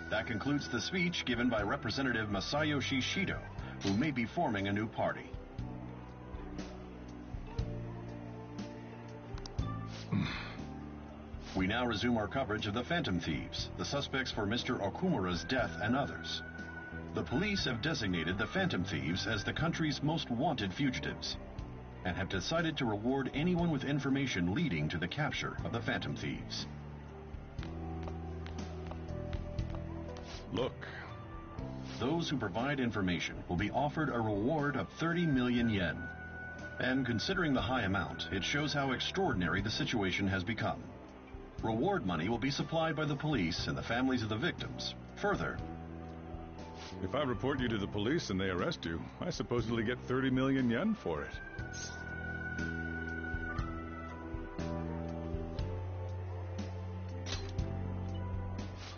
That concludes the speech given by Representative Masayoshi Shido, who may be forming a new party. We now resume our coverage of the Phantom Thieves, the suspects for Mr. Okumura's death and others. The police have designated the Phantom Thieves as the country's most wanted fugitives, and have decided to reward anyone with information leading to the capture of the Phantom Thieves. Look. Those who provide information will be offered a reward of 30 million yen. And considering the high amount, it shows how extraordinary the situation has become. Reward money will be supplied by the police and the families of the victims. Further, if I report you to the police and they arrest you, I supposedly get 30 million yen for it.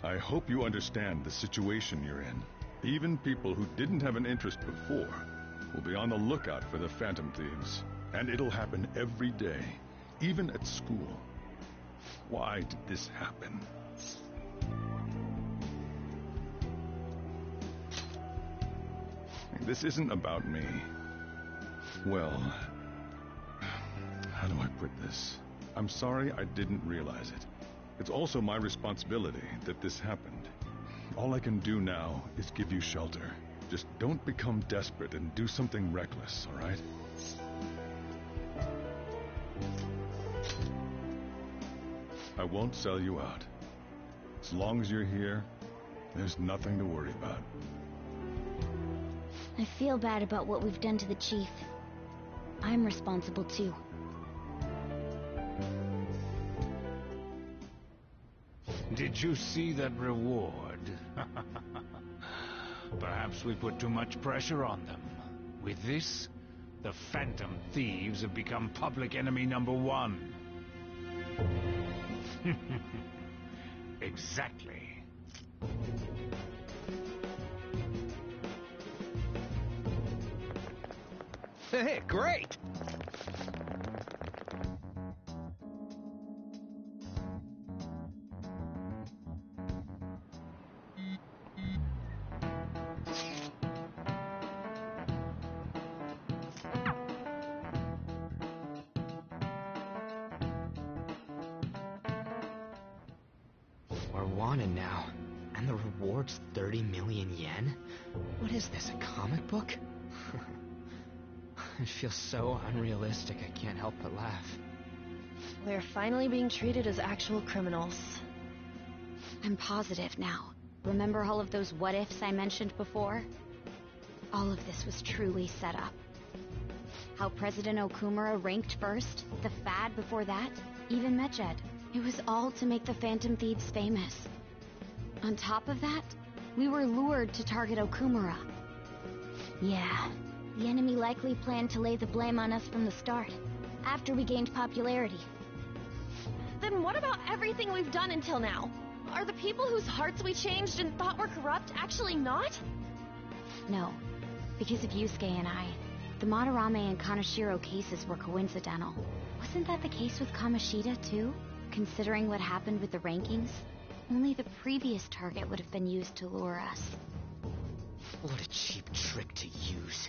I hope you understand the situation you're in. Even people who didn't have an interest before will be on the lookout for the Phantom Thieves. And it'll happen every day, even at school. Why did this happen? This isn't about me. Well, how do I put this? I'm sorry I didn't realize it. It's also my responsibility that this happened. All I can do now is give you shelter. Just don't become desperate and do something reckless, all right? I won't sell you out. As long as you're here, there's nothing to worry about. I feel bad about what we've done to the chief. I'm responsible too. Did you see that reward? Perhaps we put too much pressure on them. With this, the Phantom Thieves have become public enemy #1. Exactly. Hey, great! We're wanted now, and the reward's 30 million yen? What is this, a comic book? It feels so unrealistic I can't help but laugh. We're finally being treated as actual criminals. I'm positive now. Remember all of those what-ifs I mentioned before? All of this was truly set up. How President Okumura ranked first, the fad before that, even Medjed. It was all to make the Phantom Thieves famous. On top of that, we were lured to target Okumura. Yeah, the enemy likely planned to lay the blame on us from the start, after we gained popularity. Then what about everything we've done until now? Are the people whose hearts we changed and thought were corrupt actually not? No, because of Yusuke and I, the Madarame and Kaneshiro cases were coincidental. Wasn't that the case with Kamoshida, too? Considering what happened with the rankings, only the previous target would have been used to lure us. What a cheap trick to use.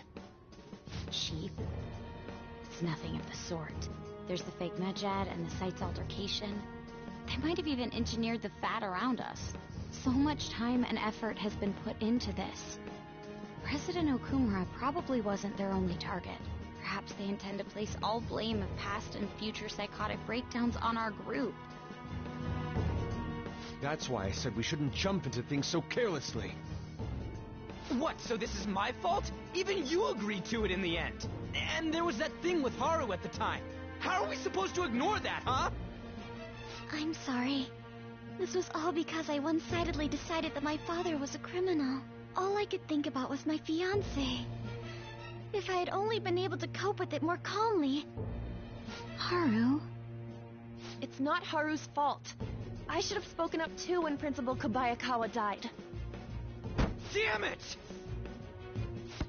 Cheap? It's nothing of the sort. There's the fake Medjed and the site's altercation. They might have even engineered the fad around us. So much time and effort has been put into this. President Okumura probably wasn't their only target. Perhaps they intend to place all blame of past and future psychotic breakdowns on our group. That's why I said we shouldn't jump into things so carelessly. What, so this is my fault? Even you agreed to it in the end. And there was that thing with Haru at the time. How are we supposed to ignore that, huh? I'm sorry. This was all because I one-sidedly decided that my father was a criminal. All I could think about was my fiancé. If I had only been able to cope with it more calmly. Haru? It's not Haru's fault. I should have spoken up too when Principal Kobayakawa died. Damn it!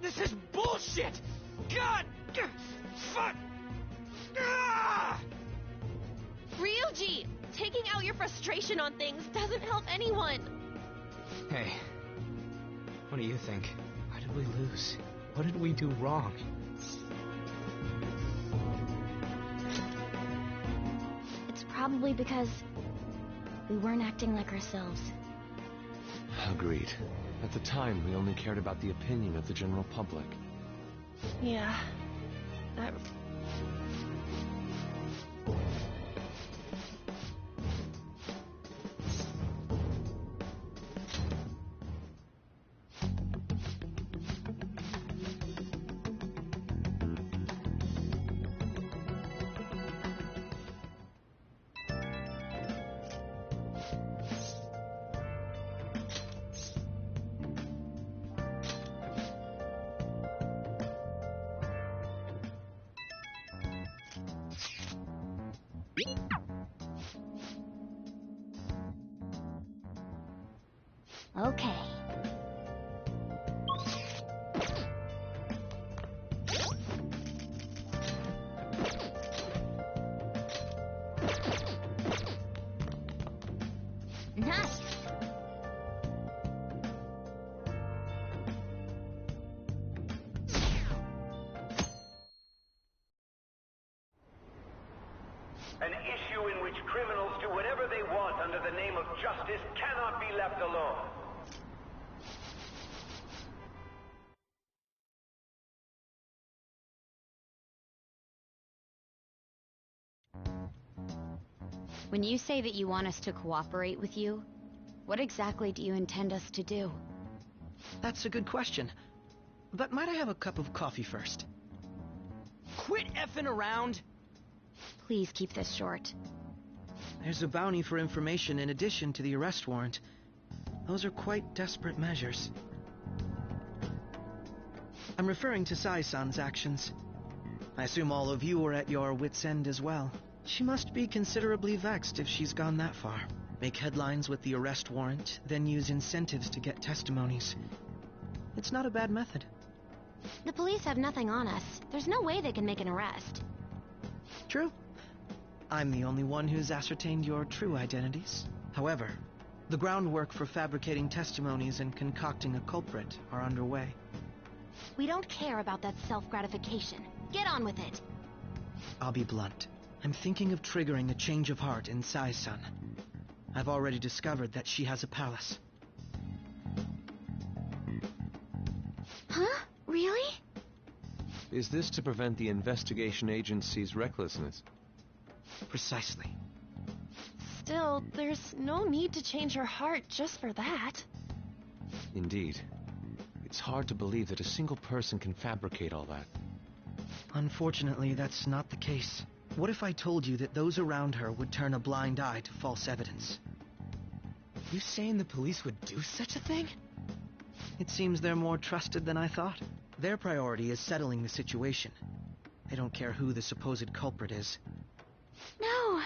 This is bullshit! God! Fuck! Ah! Ryuji! Taking out your frustration on things doesn't help anyone! Hey, what do you think? Why did we lose? What did we do wrong? It's probably because we weren't acting like ourselves. Agreed. At the time, we only cared about the opinion of the general public. Yeah. That... Okay. Nice. An issue in which criminals do whatever they want under the name of justice cannot be left alone. When you say that you want us to cooperate with you, what exactly do you intend us to do? That's a good question. But might I have a cup of coffee first? Quit effing around! Please keep this short. There's a bounty for information in addition to the arrest warrant. Those are quite desperate measures. I'm referring to Sai-san's actions. I assume all of you are at your wits' end as well. She must be considerably vexed if she's gone that far. Make headlines with the arrest warrant, then use incentives to get testimonies. It's not a bad method. The police have nothing on us. There's no way they can make an arrest. True. I'm the only one who's ascertained your true identities. However, the groundwork for fabricating testimonies and concocting a culprit are underway. We don't care about that self-gratification. Get on with it. I'll be blunt. I'm thinking of triggering a change of heart in Sai-san. I've already discovered that she has a palace. Huh? Really? Is this to prevent the investigation agency's recklessness? Precisely. Still, there's no need to change her heart just for that. Indeed. It's hard to believe that a single person can fabricate all that. Unfortunately, that's not the case. What if I told you that those around her would turn a blind eye to false evidence? You saying the police would do such a thing? It seems they're more trusted than I thought. Their priority is settling the situation. They don't care who the supposed culprit is. No.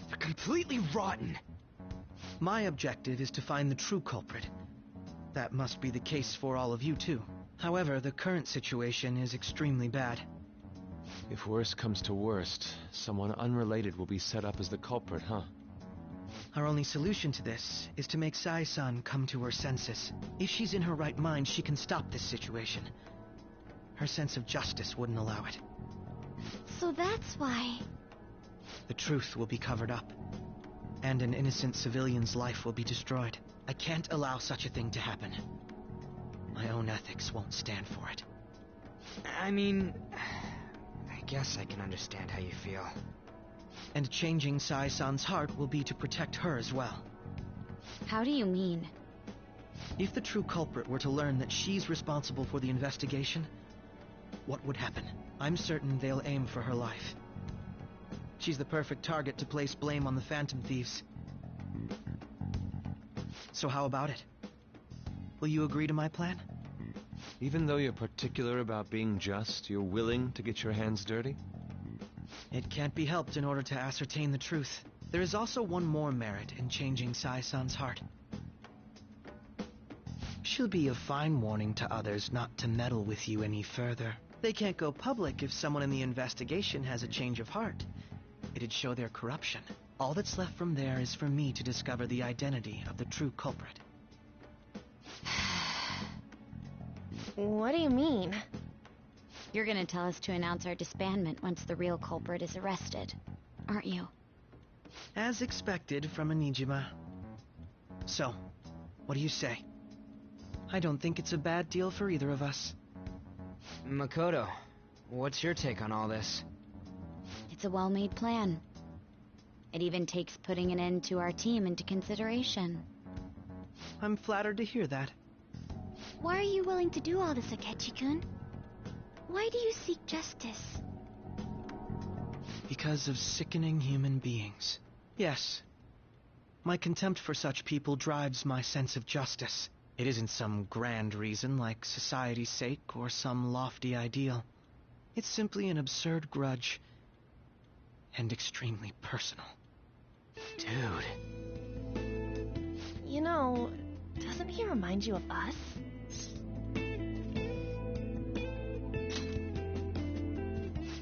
They're completely rotten. My objective is to find the true culprit. That must be the case for all of you, too. However, the current situation is extremely bad. If worst comes to worst, someone unrelated will be set up as the culprit, huh? Our only solution to this is to make Sai-san come to her senses. If she's in her right mind, she can stop this situation. Her sense of justice wouldn't allow it. So that's why... The truth will be covered up, and an innocent civilian's life will be destroyed. I can't allow such a thing to happen. My own ethics won't stand for it. I mean, I guess I can understand how you feel. And changing Sai-san's heart will be to protect her as well. How do you mean? If the true culprit were to learn that she's responsible for the investigation, what would happen? I'm certain they'll aim for her life. She's the perfect target to place blame on the Phantom Thieves. So how about it? Will you agree to my plan? Even though you're particular about being just, you're willing to get your hands dirty? It can't be helped in order to ascertain the truth. There is also one more merit in changing Sai-san's heart. She'll be a fine warning to others not to meddle with you any further. They can't go public if someone in the investigation has a change of heart. It'd show their corruption. All that's left from there is for me to discover the identity of the true culprit. What do you mean? You're gonna tell us to announce our disbandment once the real culprit is arrested, aren't you? As expected from a Nijima. So, what do you say? I don't think it's a bad deal for either of us. Makoto, what's your take on all this? It's a well-made plan. It even takes putting an end to our team into consideration. I'm flattered to hear that. Why are you willing to do all this, Akecki-kun? Why do you seek justice? Because of sickening human beings. Yes. My contempt for such people drives my sense of justice. It isn't some grand reason like society's sake or some lofty ideal. It's simply an absurd grudge. And extremely personal. Dude. You know, doesn't he remind you of us?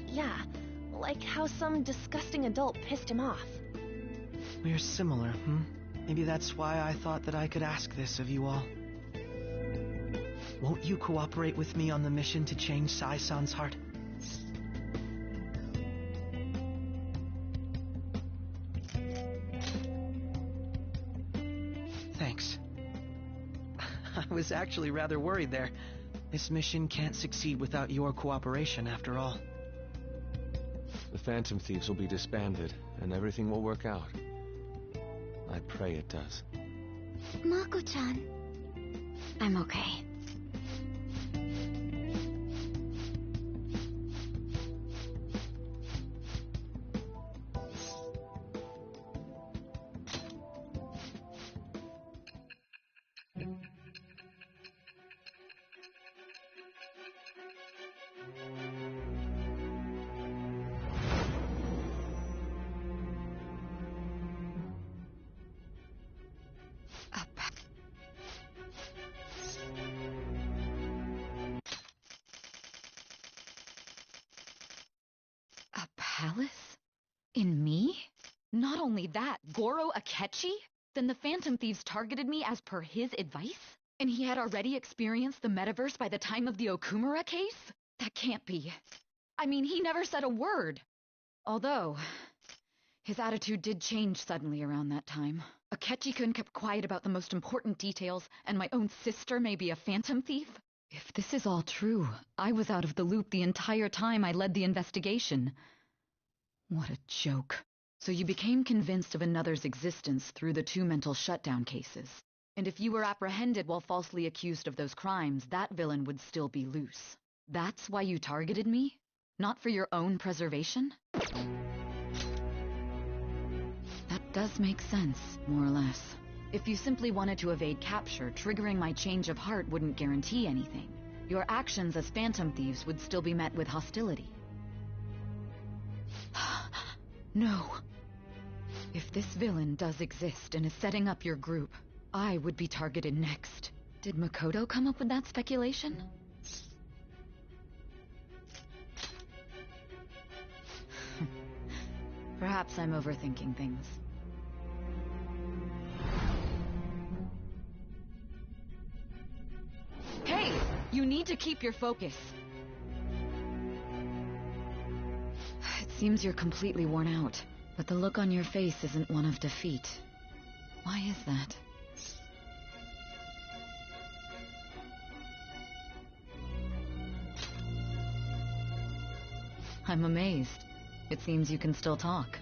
Yeah, like how some disgusting adult pissed him off. We're similar, Maybe that's why I thought that I could ask this of you all. Won't you cooperate with me on the mission to change Sai-san's heart? Thanks. I was actually rather worried there. This mission can't succeed without your cooperation, after all. The Phantom Thieves will be disbanded, and everything will work out. I pray it does. Mako-chan. I'm okay. A palace? In me? Not only that, Goro Akecki? Then the Phantom Thieves targeted me as per his advice? And he had already experienced the metaverse by the time of the Okumura case? That can't be. I mean, he never said a word. Although, his attitude did change suddenly around that time. Akecki-kun kept quiet about the most important details, and my own sister may be a Phantom Thief? If this is all true, I was out of the loop the entire time I led the investigation. What a joke. So you became convinced of another's existence through the 2 mental shutdown cases. And if you were apprehended while falsely accused of those crimes, that villain would still be loose. That's why you targeted me? Not for your own preservation? That does make sense, more or less. If you simply wanted to evade capture, triggering my change of heart wouldn't guarantee anything. Your actions as Phantom Thieves would still be met with hostility. No. If this villain does exist and is setting up your group, I would be targeted next. Did Makoto come up with that speculation? Perhaps I'm overthinking things. Hey! You need to keep your focus. It seems you're completely worn out, but the look on your face isn't one of defeat. Why is that? I'm amazed. It seems you can still talk.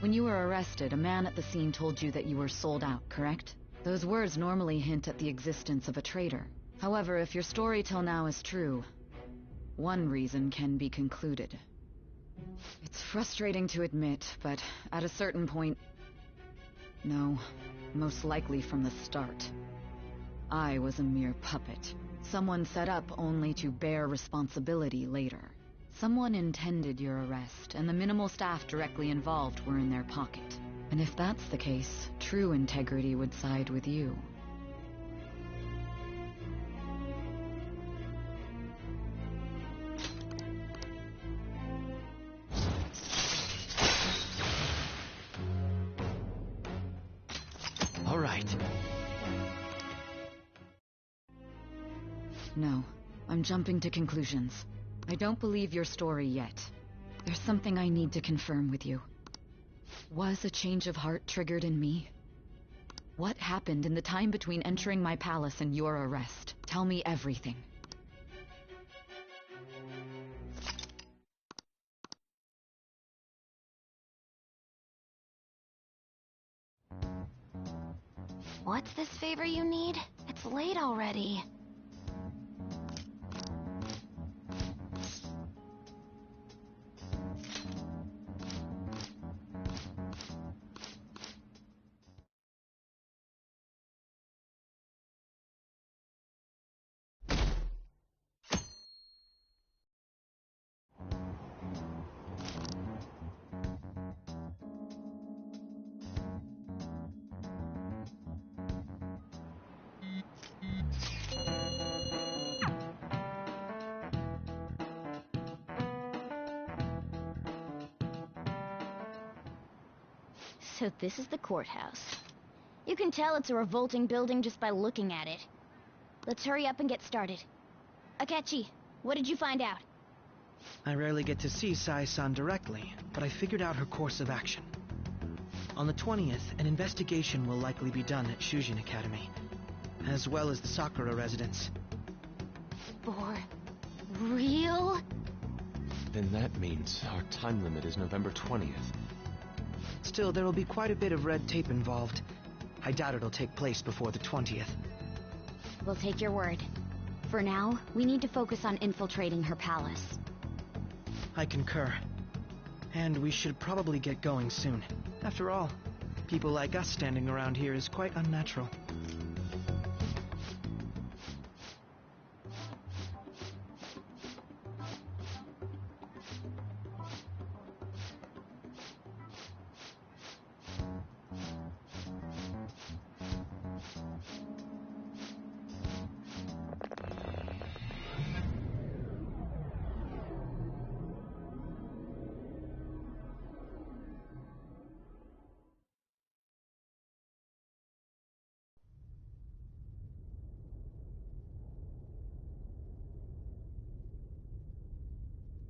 When you were arrested, a man at the scene told you that you were sold out, correct? Those words normally hint at the existence of a traitor. However, if your story till now is true, one reason can be concluded. It's frustrating to admit, but at a certain point... No, most likely from the start. I was a mere puppet. Someone set up only to bear responsibility later. Someone intended your arrest, and the minimal staff directly involved were in their pocket. And if that's the case, true integrity would side with you. All right. No, I'm jumping to conclusions. I don't believe your story yet. There's something I need to confirm with you. Was a change of heart triggered in me? What happened in the time between entering my palace and your arrest? Tell me everything. What's this favor you need? It's late already. So this is the courthouse. You can tell it's a revolting building just by looking at it. Let's hurry up and get started. Akecki, what did you find out? I rarely get to see Sai-san directly, but I figured out her course of action. On the 20th, an investigation will likely be done at Shujin Academy, as well as the Sakura residence. For real? Then that means our time limit is November 20th. Still, there will be quite a bit of red tape involved. I doubt it'll take place before the 20th. We'll take your word. For now, we need to focus on infiltrating her palace. I concur. And we should probably get going soon. After all, people like us standing around here is quite unnatural.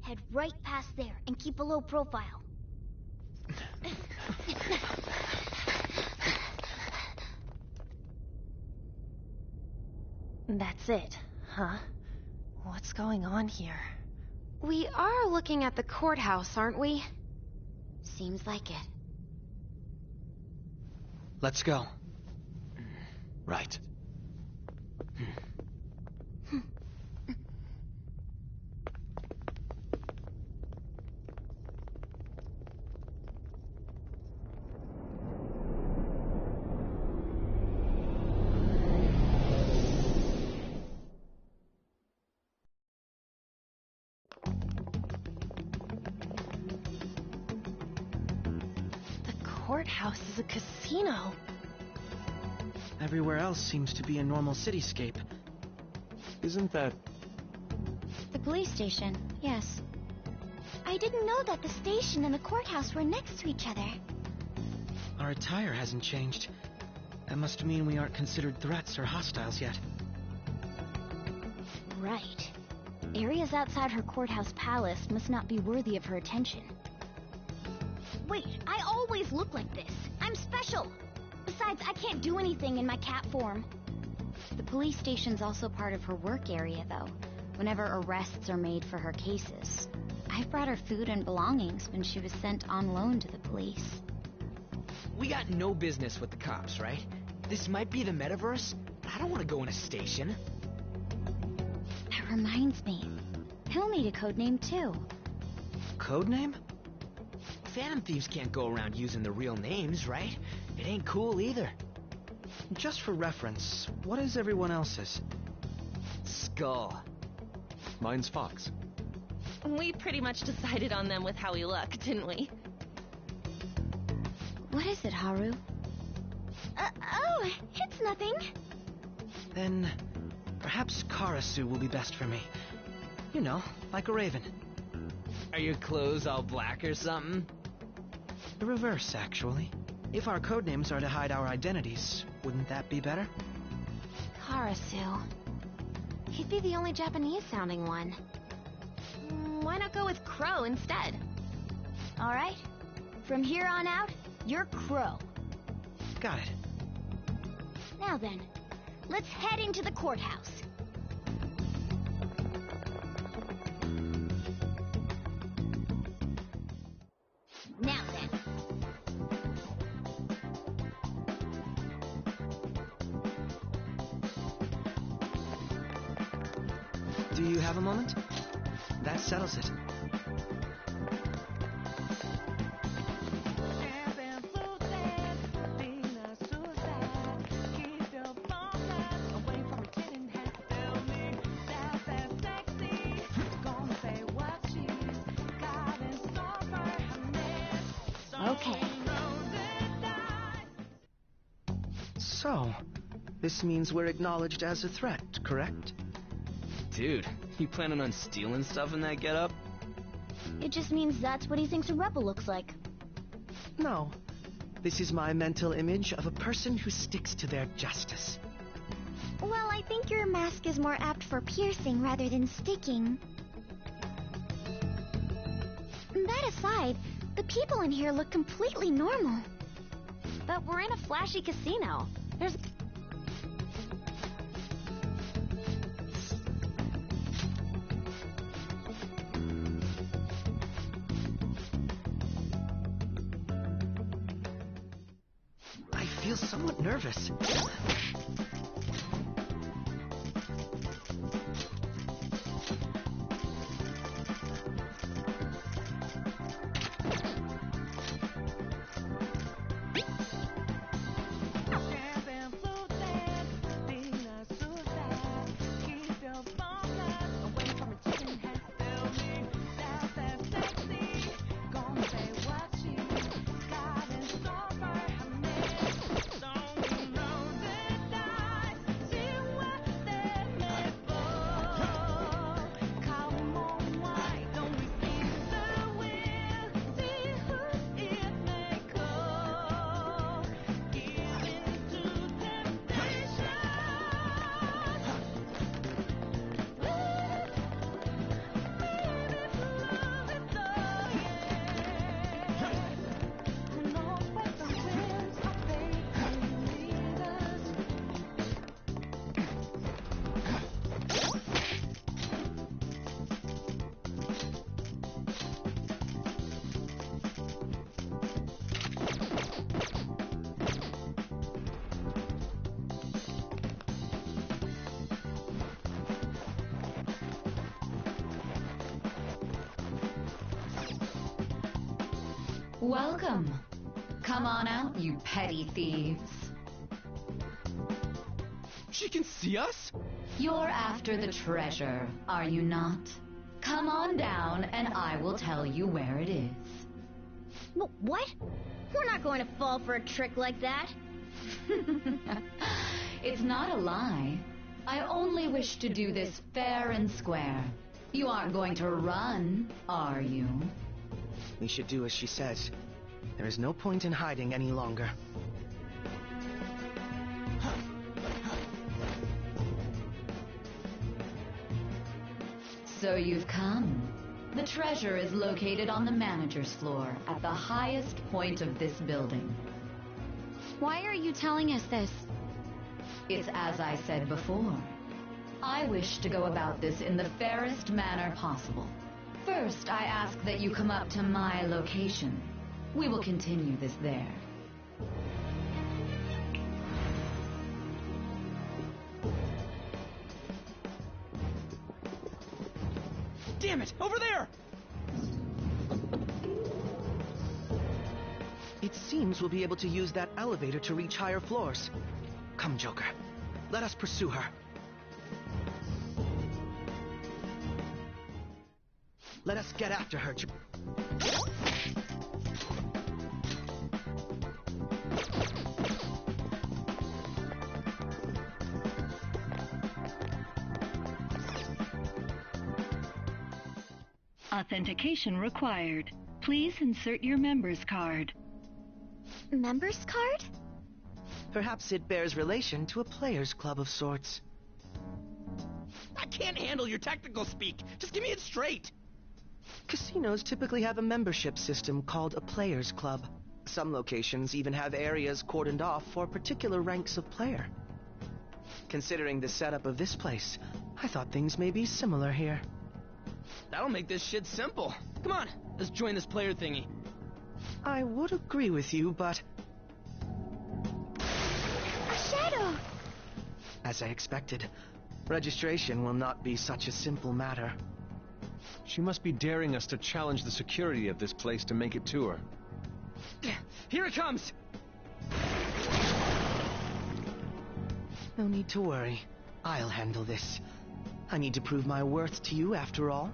Head right past there and keep a low profile. That's it, huh? What's going on here? We are looking at the courthouse, aren't we? Seems like it. Let's go. Right. Courthouse is a casino. Everywhere else seems to be a normal cityscape. Isn't that... The police station, yes. I didn't know that the station and the courthouse were next to each other. Our attire hasn't changed. That must mean we aren't considered threats or hostiles yet. Right. Areas outside her courthouse palace must not be worthy of her attention. Wait, I always look like this. I'm special. Besides, I can't do anything in my cat form. The police station's also part of her work area, though, whenever arrests are made for her cases. I brought her food and belongings when she was sent on loan to the police. We got no business with the cops, right? This might be the metaverse, but I don't want to go in a station. That reminds me. He'll need a codename, too. Codename? Phantom thieves can't go around using the real names, right? It ain't cool either. Just for reference, what is everyone else's? Skull. Mine's Fox. We pretty much decided on them with how we look, didn't we? What is it, Haru? Oh, it's nothing. Then, perhaps Karasu will be best for me. You know, like a raven. Are your clothes all black or something? The reverse, actually. If our codenames are to hide our identities, wouldn't that be better? Karasu. He'd be the only Japanese-sounding one. Why not go with Crow instead? All right. From here on out, you're Crow. Got it. Now then, let's head into the courthouse. Now then. Do you have a moment? That settles it. Okay. So, this means we're acknowledged as a threat, correct? Dude, you planning on stealing stuff in that getup? It just means that's what he thinks a rebel looks like. No. This is my mental image of a person who sticks to their justice. Well, I think your mask is more apt for piercing rather than sticking. That aside, the people in here look completely normal. But we're in a flashy casino. There's... I feel somewhat nervous. Welcome. Come on out, you petty thieves. She can see us? You're after the treasure, are you not? Come on down and I will tell you where it is. What? We're not going to fall for a trick like that. It's not a lie. I only wish to do this fair and square. You aren't going to run, are you? We should do as she says. There is no point in hiding any longer. So you've come. The treasure is located on the manager's floor at the highest point of this building. Why are you telling us this? It's as I said before. I wish to go about this in the fairest manner possible. First, I ask that you come up to my location. We will continue this there. Damn it! Over there! It seems we'll be able to use that elevator to reach higher floors. Come, Joker. Let us pursue her. Let us get after her. Authentication required. Please insert your member's card. Member's card? Perhaps it bears relation to a players' club of sorts. I can't handle your technical speak. Just give me it straight. Casinos typically have a membership system called a players' club. Some locations even have areas cordoned off for particular ranks of player. Considering the setup of this place, I thought things may be similar here. That'll make this shit simple. Come on, let's join this player thingy. I would agree with you, but... A shadow! As I expected, registration will not be such a simple matter. She must be daring us to challenge the security of this place to make it to her. Here it comes! No need to worry. I'll handle this. I need to prove my worth to you, after all.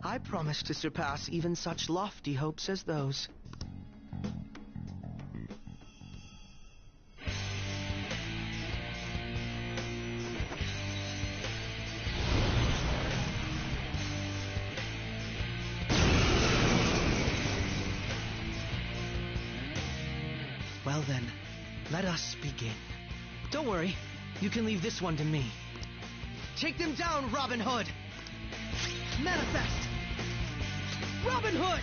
I promise to surpass even such lofty hopes as those. Well then, let us begin. Don't worry, you can leave this one to me. Take them down, Robin Hood! Manifest! Robin Hood!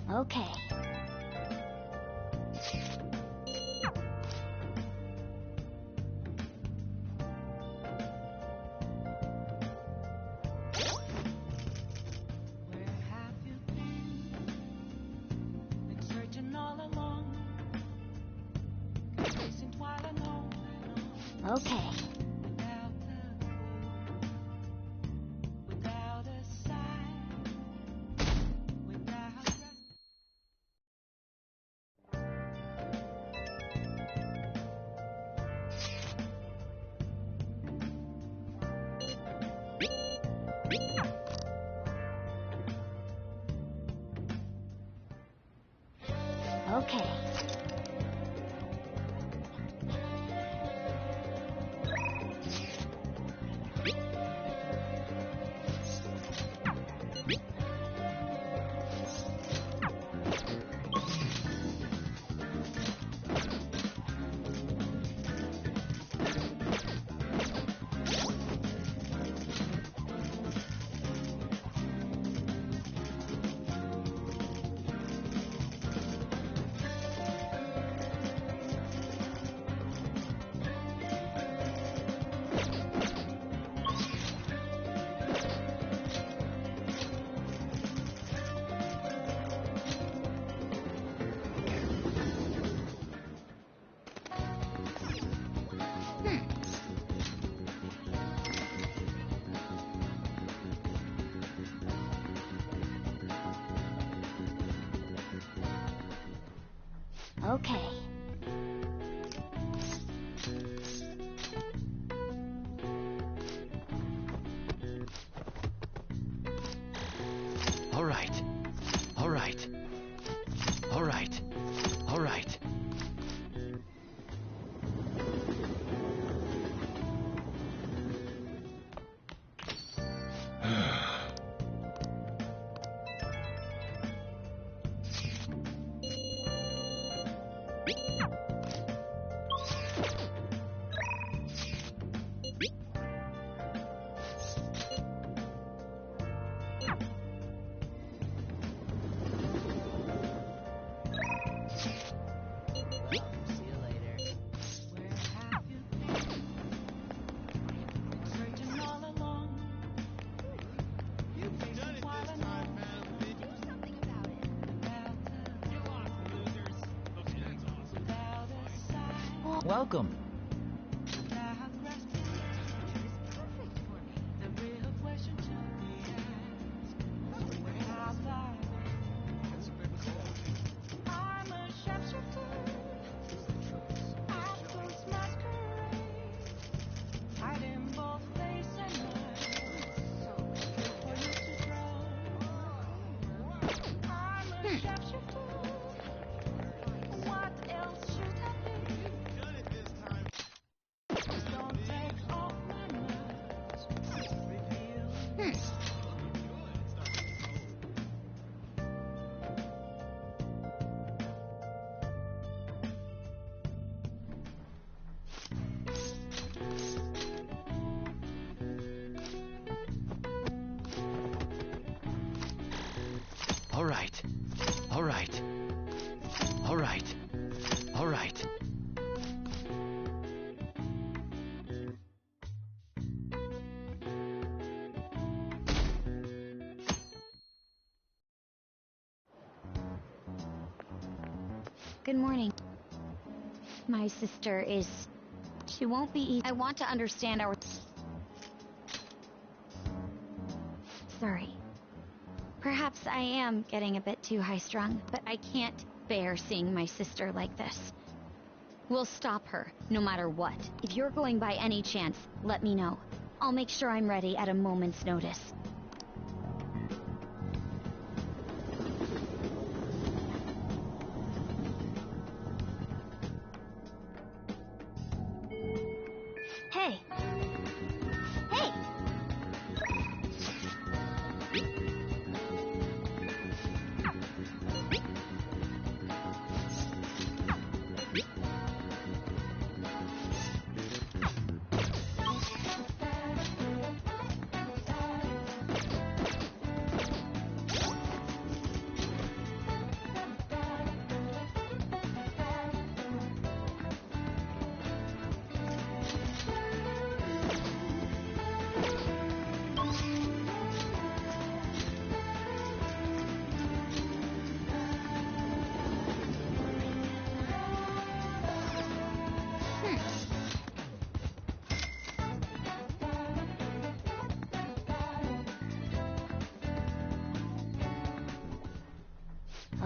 Okay. Okay. Okay. Okay. All right. All right. All right. All right. Welcome. All right. All right. All right. All right. Good morning. My sister is... She won't be easy. I want to understand our... Sorry. Perhaps I am getting a bit too high-strung, but I can't bear seeing my sister like this. We'll stop her, no matter what. If you're going by any chance, let me know. I'll make sure I'm ready at a moment's notice. Hey! Hey!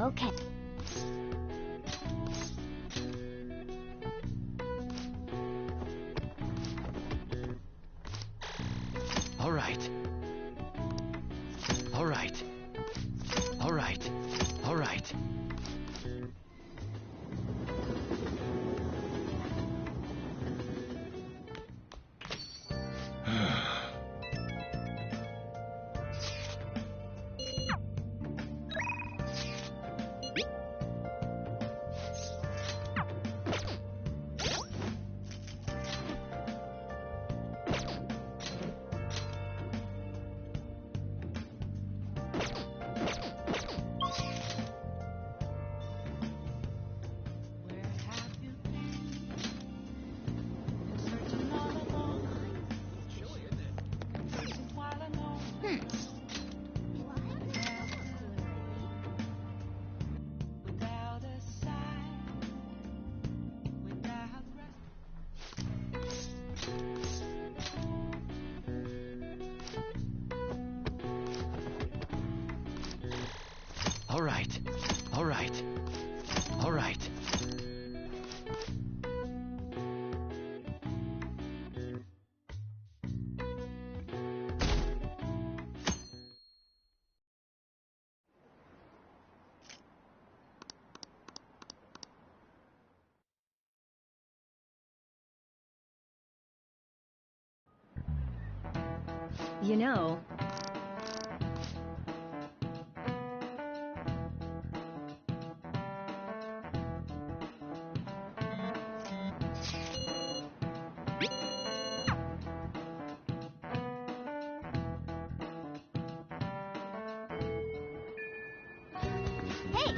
Okay. All right. All right. All right. All right. All right. All right. All right. You know, Hey!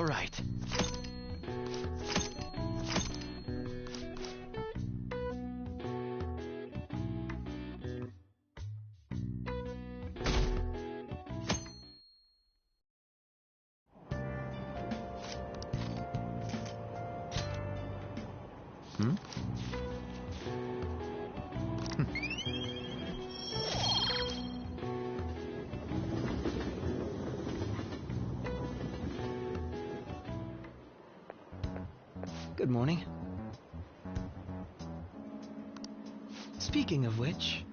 All right. Hmm? Good morning. Speaking of which...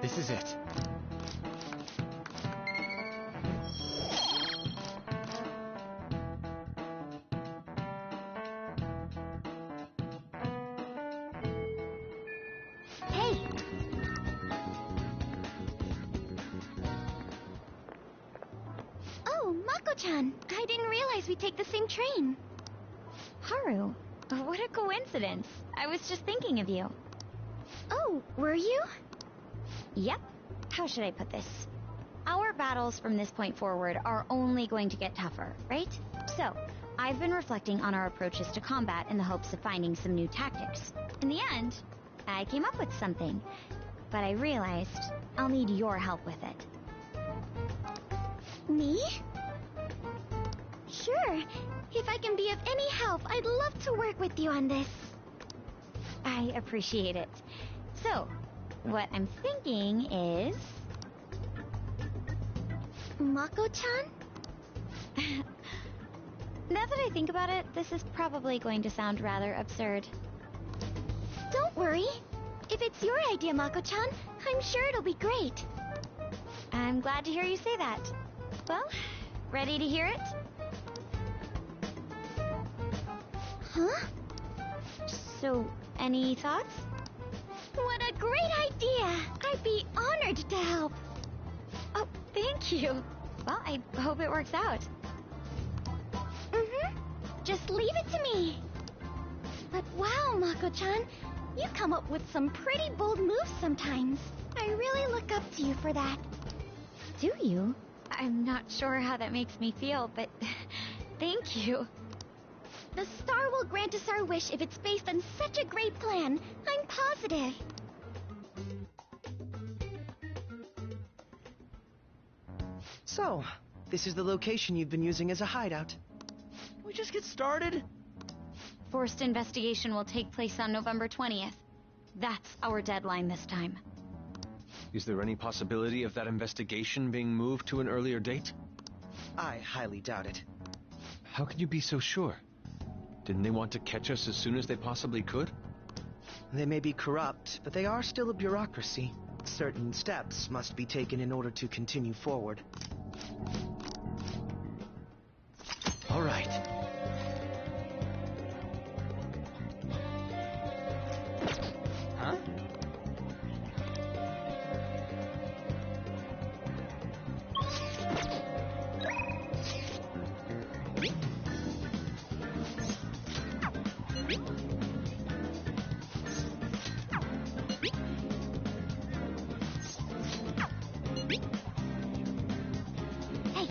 This is it. Hey! Oh, Mako-chan. I didn't realize we'd take the same train. Haru, what a coincidence. I was just thinking of you. Oh, were you? Yep. How should I put this? Our battles from this point forward are only going to get tougher, right? So, I've been reflecting on our approaches to combat in the hopes of finding some new tactics. In the end, I came up with something, but I realized I'll need your help with it. Me? Sure. If I can be of any help, I'd love to work with you on this. I appreciate it. So, what I'm thinking is... Mako-chan? Now that I think about it, this is probably going to sound rather absurd. Don't worry. If it's your idea, Mako-chan, I'm sure it'll be great. I'm glad to hear you say that. Well, ready to hear it? Huh? So, any thoughts? What a great idea! I'd be honored to help. Oh, thank you. Well, I hope it works out. Just leave it to me. But wow, Mako-chan, you come up with some pretty bold moves sometimes. I really look up to you for that. Do you? I'm not sure how that makes me feel, but thank you. The star will grant us our wish if it's based on such a great plan. I'm positive. So, this is the location you've been using as a hideout. Can we just get started? Forced investigation will take place on November 20th. That's our deadline this time. Is there any possibility of that investigation being moved to an earlier date? I highly doubt it. How can you be so sure? Didn't they want to catch us as soon as they possibly could? They may be corrupt, but they are still a bureaucracy. Certain steps must be taken in order to continue forward. All right. Huh? Hey,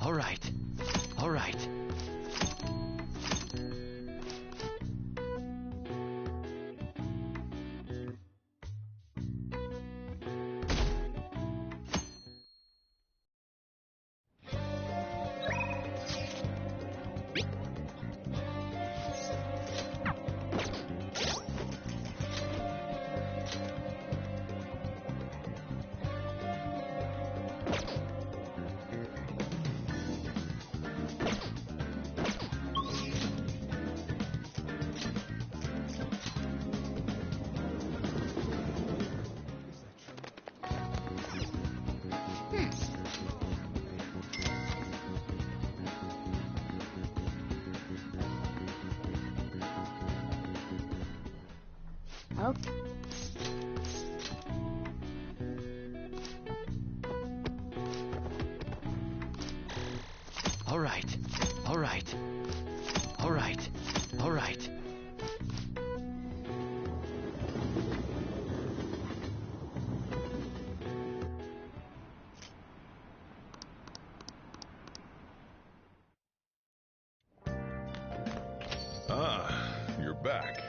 All right. All right. Oh. All right. All right. All right. All right. Ah, you're back.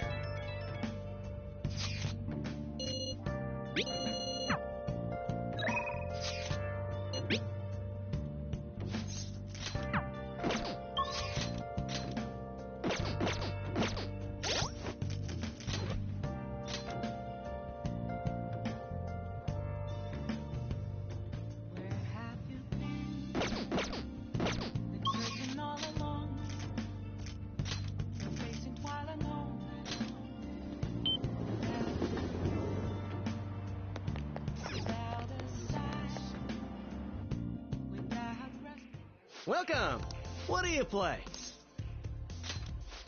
Welcome! What do you play?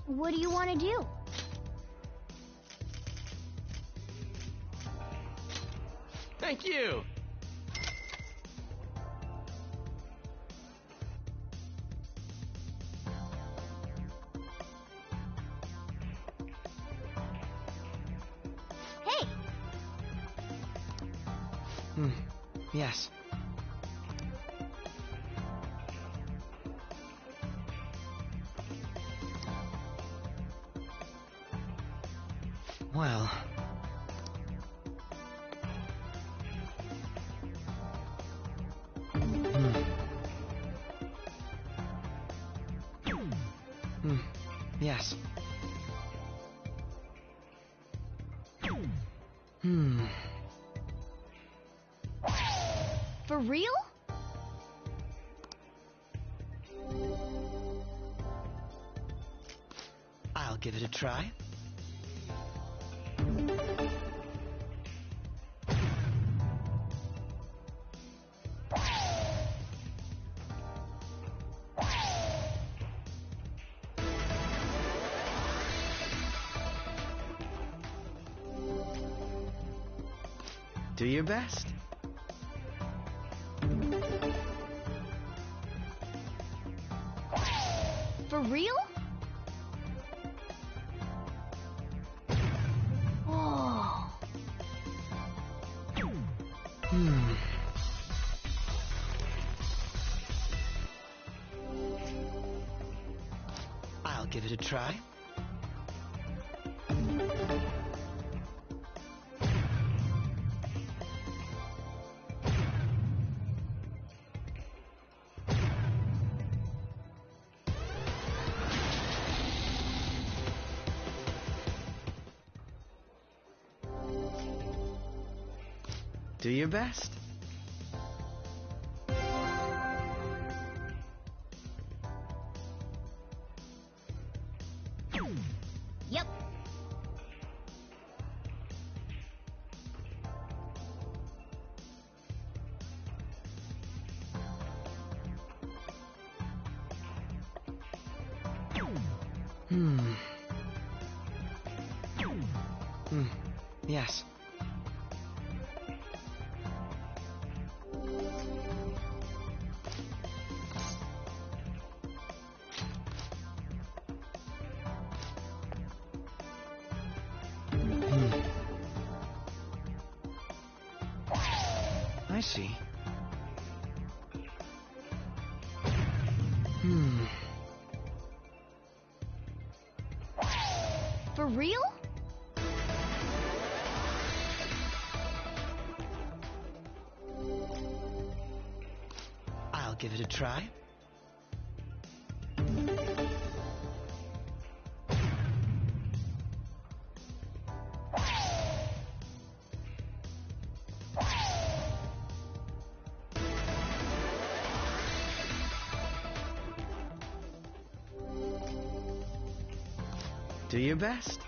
What do you want to do? Thank you! Hey! Yes. Well... Yes. For real? I'll give it a try. Do your best. For real? Oh. I'll give it a try. Do your best. Yep. Yes. I see. For real? I'll give it a try. Do your best.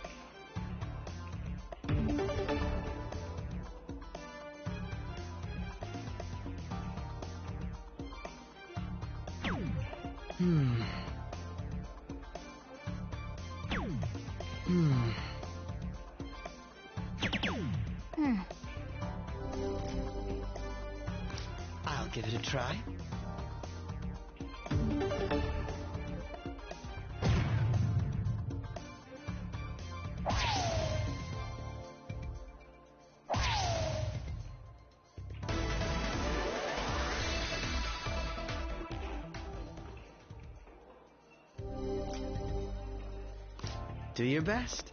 I'll give it a try. Do your best.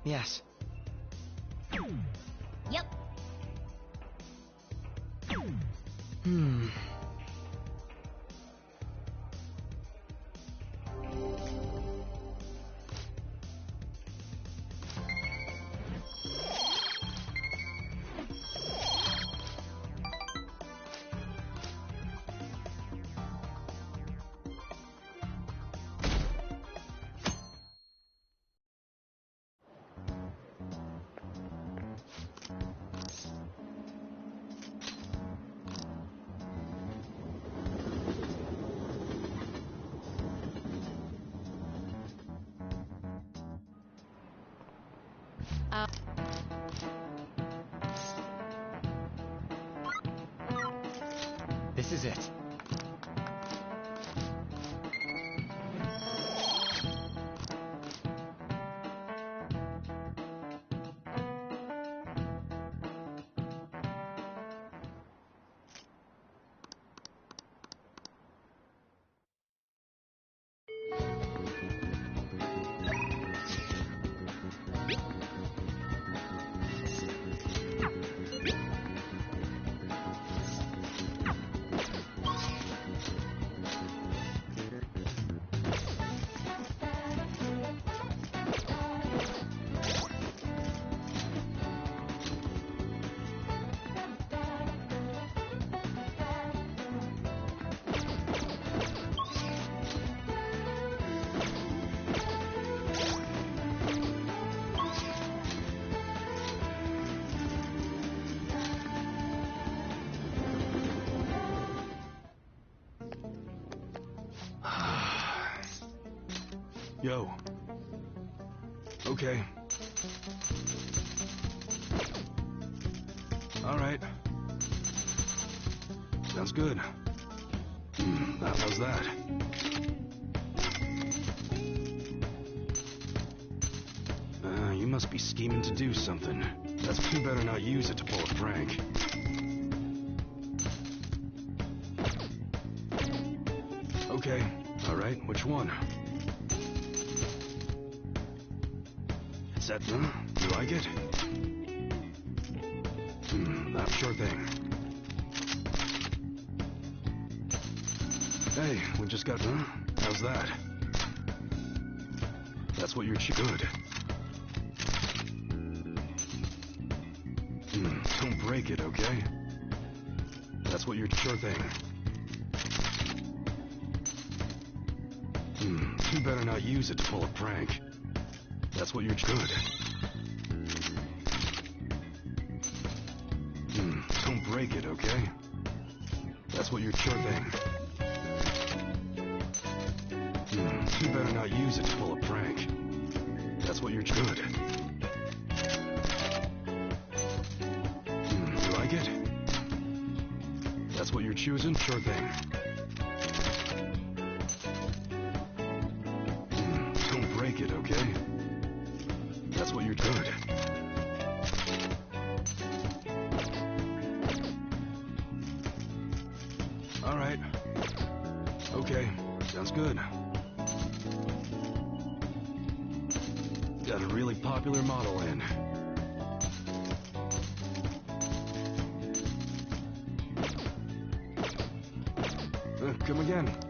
Yes. Yep. This is it. Yo. Okay. All right. Sounds good. How's that? You must be scheming to do something. That's you better not use it to pull a prank. Okay. All right. Which one? Is that the... You like it? That sure thing. Hey, we just got... How's that? That's what you're... Good. Don't break it, okay? That's what you're... Sure thing. You better not use it to pull a prank. That's what you're... Good. Don't break it, okay? That's what you're... Sure thing. You better not use it to pull a prank. That's what you're... Good. You like it? That's what you're choosing? Sure thing. Don't break it, okay? That's what you're... Good. All right. Okay, sounds good. Got a really popular model in. Come again.